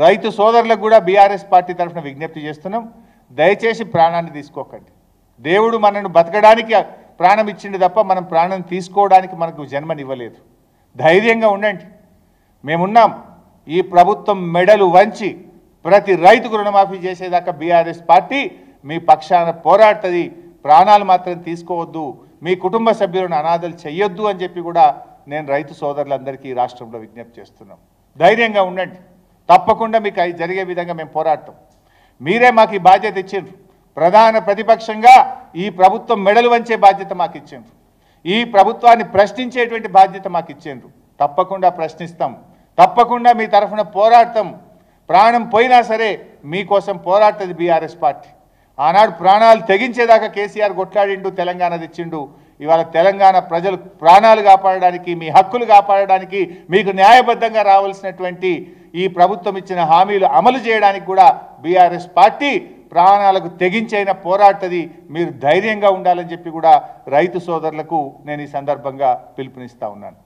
రైతు సోదరులకు కూడా బీఆర్ఎస్ పార్టీ తరఫున విజ్ఞప్తి చేస్తున్నాం, దయచేసి ప్రాణాన్ని తీసుకోకండి. దేవుడు మనను బతకడానికి ప్రాణం ఇచ్చిండు తప్ప మనం ప్రాణం తీసుకోవడానికి మనకు జన్మనివ్వలేదు. ధైర్యంగా ఉండండి, మేమున్నాం. ఈ ప్రభుత్వం మెడలు వంచి ప్రతి రైతుకు రుణమాఫీ చేసేదాకా బీఆర్ఎస్ పార్టీ మీ పక్షాన పోరాడుతుంది. ప్రాణాలు మాత్రం తీసుకోవద్దు, మీ కుటుంబ సభ్యులను అనాథలు చెయ్యొద్దు అని చెప్పి కూడా నేను రైతు సోదరులందరికీ రాష్ట్రంలో విజ్ఞప్తి చేస్తున్నాం. ధైర్యంగా ఉండండి, తప్పకుండా మీకు జరిగే విధంగా మేము పోరాడతాం. మీరే మాకు ఈ బాధ్యత ఇచ్చిండ్రు. ప్రధాన ప్రతిపక్షంగా ఈ ప్రభుత్వం మెడలు వంచే బాధ్యత మాకు ఇచ్చిండ్రు. ఈ ప్రభుత్వాన్ని ప్రశ్నించేటువంటి బాధ్యత మాకు ఇచ్చిండ్రు. తప్పకుండా ప్రశ్నిస్తాం, తప్పకుండా మీ తరఫున పోరాడతాం. ప్రాణం పోయినా సరే మీకోసం పోరాడుతుంది బీఆర్ఎస్ పార్టీ. ఆనాడు ప్రాణాలు తెగించేదాకా కేసీఆర్ కొట్లాడిండు, తెలంగాణ తెచ్చిండు. ఇవాళ తెలంగాణ ప్రజలు ప్రాణాలు కాపాడడానికి, మీ హక్కులు కాపాడడానికి, మీకు న్యాయబద్ధంగా రావాల్సినటువంటి ఈ ప్రభుత్వం ఇచ్చిన హామీలు అమలు చేయడానికి కూడా బీఆర్ఎస్ పార్టీ ప్రాణాలకు తెగించైన పోరాడుతుంది. మీరు ధైర్యంగా ఉండాలని చెప్పి కూడా రైతు సోదరులకు నేను ఈ సందర్భంగా పిలుపునిస్తా ఉన్నాను.